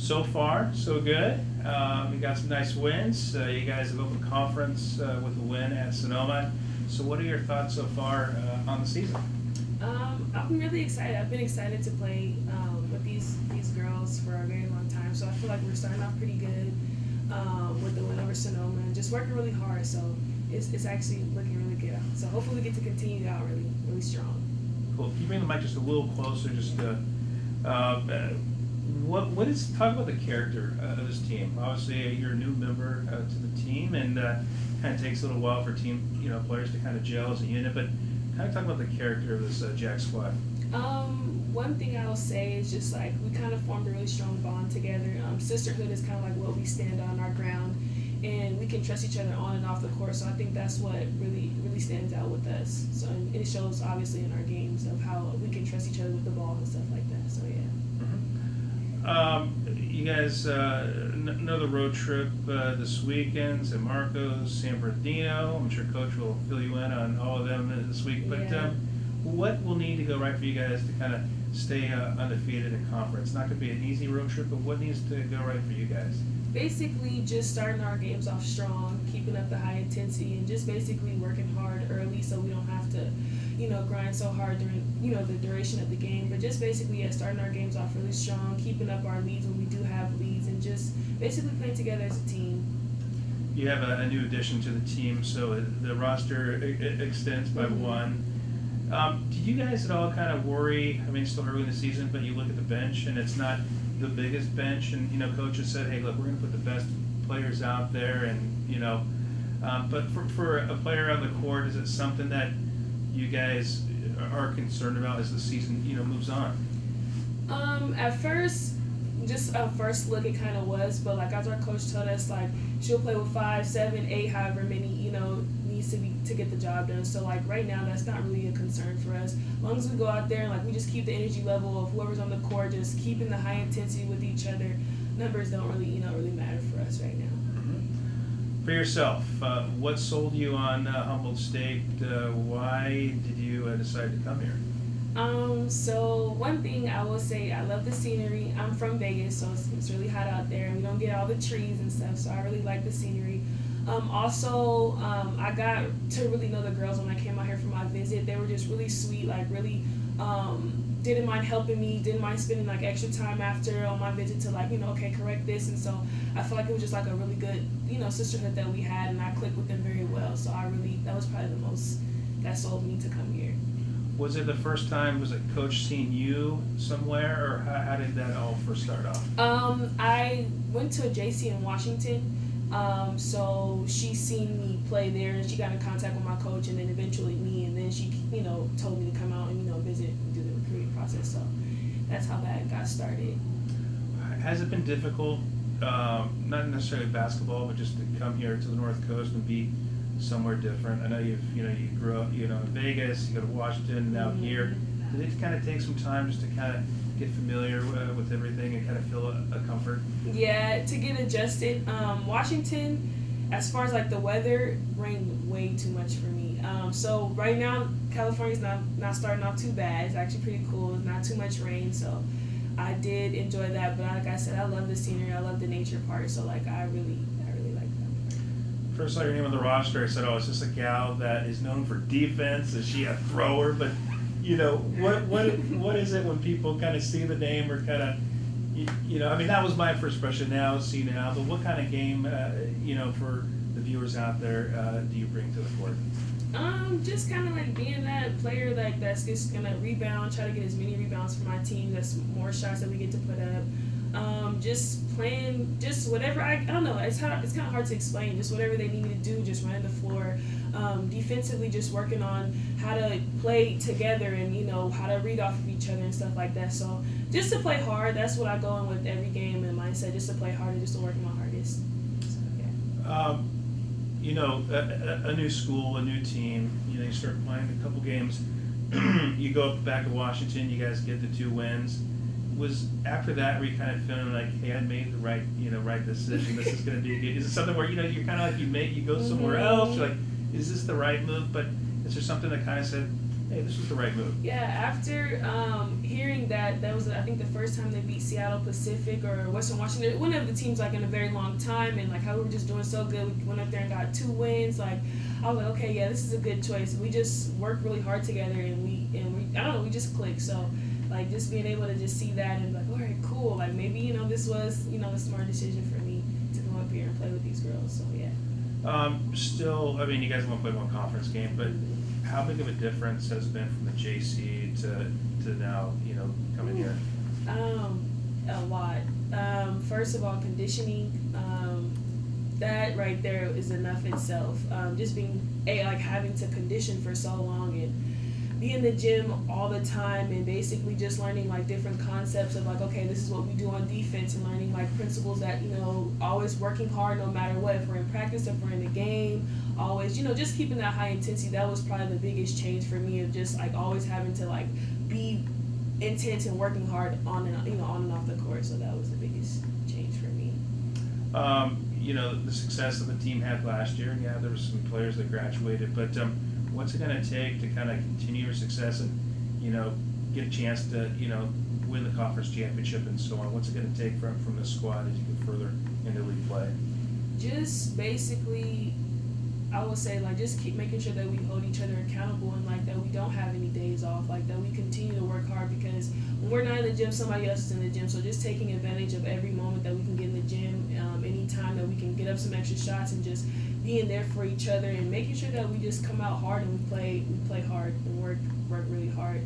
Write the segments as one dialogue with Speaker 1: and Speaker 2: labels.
Speaker 1: So far, so good. We got some nice wins. You guys have opened conference with a win at Sonoma. So what are your thoughts so far on the season?
Speaker 2: I'm really excited. I've been excited to play with these girls for a very long time. So I feel like we're starting off pretty good with the win over Sonoma and just working really hard. So it's actually looking really good. So hopefully we get to continue out really strong.
Speaker 1: Cool. Can you bring the mic just a little closer? Just what is talk about the character of this team? Obviously, you're a new member to the team, and kind of takes a little while for team players to kind of gel as a unit. But kind of talk about the character of this Jack squad.
Speaker 2: One thing I'll say is just like we kind of formed a really strong bond together. Sisterhood is kind of like what we stand on our ground, and we can trust each other on and off the court. So I think that's what really stands out with us. So and it shows obviously in our games of how we can trust each other with the ball and stuff like that. So yeah.
Speaker 1: You guys, another road trip this weekend, San Marcos, San Bernardino. I'm sure Coach will fill you in on all of them this week. But
Speaker 2: Yeah.
Speaker 1: what will need to go right for you guys to kind of stay undefeated in conference? It's not going to be an easy road trip, but what needs to go right for you guys?
Speaker 2: Basically just starting our games off strong, keeping up the high intensity, and just basically working hard early so we don't have to, grind so hard during, the duration of the game. But just basically, starting our games off really strong, keeping up our leads when we do have leads, and just basically playing together as a team.
Speaker 1: You have a new addition to the team, so the roster extends by one. Do you guys at all kind of worry? I mean, it's still early in the season, but you look at the bench, and it's not the biggest bench, and coach has said, hey, look, we're going to put the best players out there, and but for a player on the court, is it something that you guys are concerned about as the season moves on?
Speaker 2: At first, just a first look, it kind of was, but like as our coach told us, like she'll play with 5, 7, 8, however many needs to be to get the job done. So like right now, that's not really a concern for us. As long as we go out there and like we just keep the energy level of whoever's on the court, just keeping the high intensity with each other. Numbers don't really really matter for us right now.
Speaker 1: For yourself, what sold you on Humboldt State? Why did you decide to come here?
Speaker 2: So one thing I will say, I love the scenery. I'm from Vegas, so it's really hot out there, and we don't get all the trees and stuff, so I really like the scenery. Also, I got to really know the girls when I came out here for my visit. They were just really sweet, like really didn't mind helping me, didn't mind spending like extra time after on my visit to like, okay, correct this. And so I feel like it was just like a really good, sisterhood that we had, and I clicked with them very well. So that was probably the most that sold me to come here.
Speaker 1: Was it the first time, was it coach seeing you somewhere, or how did that all first start off?
Speaker 2: I went to a JC in Washington. So she seen me play there, and she got in contact with my coach, and then eventually me, and then she, told me to come out and, visit and do the recruiting process. So that's how that got started.
Speaker 1: Has it been difficult, not necessarily basketball, but just to come here to the North Coast and be somewhere different? I know you grew up, in Vegas, you go to Washington, now here. Did it kind of take some time just to kind of get familiar with everything and kind of feel a comfort?
Speaker 2: Yeah, to get adjusted. Washington, as far as like the weather, rained way too much for me. So right now, California's not starting off too bad. It's actually pretty cool. It's not too much rain, so I did enjoy that. But like I said, I love the scenery. I love the nature part. So like I really like that.
Speaker 1: First saw your name on the roster, I said, oh, it's just a gal that is known for defense. Is she a thrower? But what is it when people kind of see the name or kind of, I mean, that was my first impression. Now, see now, but what kind of game, for the viewers out there, do you bring to the court?
Speaker 2: Just kind of like being that player that's just gonna rebound, try to get as many rebounds for my team. That's more shots that we get to put up. Just playing, just whatever. I don't know. It's kind of hard to explain. Just whatever they need me to do, just running the floor. Defensively, just working on how to play together and how to read off of each other and stuff like that. So just to play hard. That's what I go in with every game and mindset. Just to play hard and just to work my hardest. So, yeah.
Speaker 1: A new school, a new team, you start playing a couple games, you go back to Washington, you guys get the 2 wins. Was after that were you kind of feeling like, hey, I made the right decision, this is going to be good? Is it something where, you're kind of like you go somewhere else, you're like, is this the right move? But is there something that kind of said, hey, this was the right move.
Speaker 2: Yeah, after hearing that was I think the first time they beat Seattle Pacific or Western Washington, one of the teams like in a very long time, and like how we were just doing so good. We went up there and got 2 wins. Like I was like, okay, yeah, this is a good choice. We just worked really hard together, and we I don't know, we just clicked. So like just being able to just see that and like, all right, cool. Like maybe this was the smart decision for me to come up here and play with these girls. So yeah.
Speaker 1: Still, I mean, you guys won't play one conference game, but how big of a difference has been from the JC to now, coming here?
Speaker 2: A lot. First of all, conditioning. That right there is enough itself. Just being having to condition for so long and be in the gym all the time and basically just learning like different concepts of like, okay, this is what we do on defense, and learning like principles that always working hard no matter what. If we're in practice, if we're in the game, always just keeping that high intensity. That was probably the biggest change for me, of just like always having to like be intense and working hard on and off the court. So that was the biggest change for me.
Speaker 1: The success that the team had last year, and yeah, there were some players that graduated, but what's it going to take to kind of continue your success and get a chance to win the conference championship and so on? What's it going to take from this squad as you get further into league play?
Speaker 2: Just basically, I would say like just keep making sure that we hold each other accountable, and like that we don't have any days off, like that we continue to work hard, because when we're not in the gym, somebody else is in the gym. So just taking advantage of every moment that we can get in the gym, any time that we can get up some extra shots, and just being there for each other and making sure that we just come out hard and we play hard and work really hard.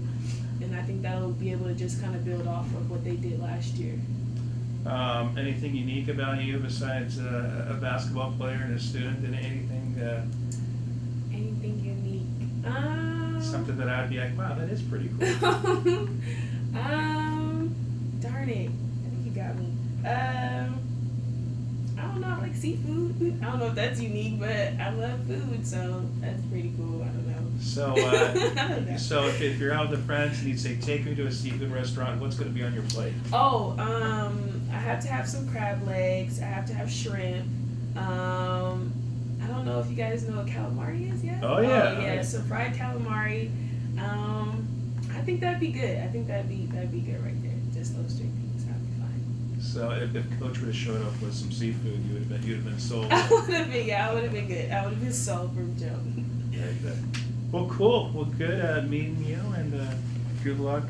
Speaker 2: And I think that'll be able to just kind of build off of what they did last year.
Speaker 1: Anything unique about you besides a basketball player and a student, and anything
Speaker 2: unique?
Speaker 1: Something that I'd be like, wow, that is pretty cool.
Speaker 2: Darn it, I think you got me. I don't know, I like seafood. I don't know if that's unique, but I love food, so that's pretty cool. I don't know.
Speaker 1: So, so if you're out with friends and you'd say, take me to a seafood restaurant, what's going to be on your plate?
Speaker 2: Oh, I have to have some crab legs. I have to have shrimp. I don't know if you guys know what calamari is yet.
Speaker 1: Oh yeah.
Speaker 2: Oh yeah, so fried calamari. I think that'd be good. I think that'd be good right there. Just those 3 things, that'd be fine.
Speaker 1: So if Coach would have showed up with some seafood, you'd have been sold.
Speaker 2: I would have been good. I would have been sold from Joe.
Speaker 1: Very good. Well, cool. Well, good meeting you, and good luck.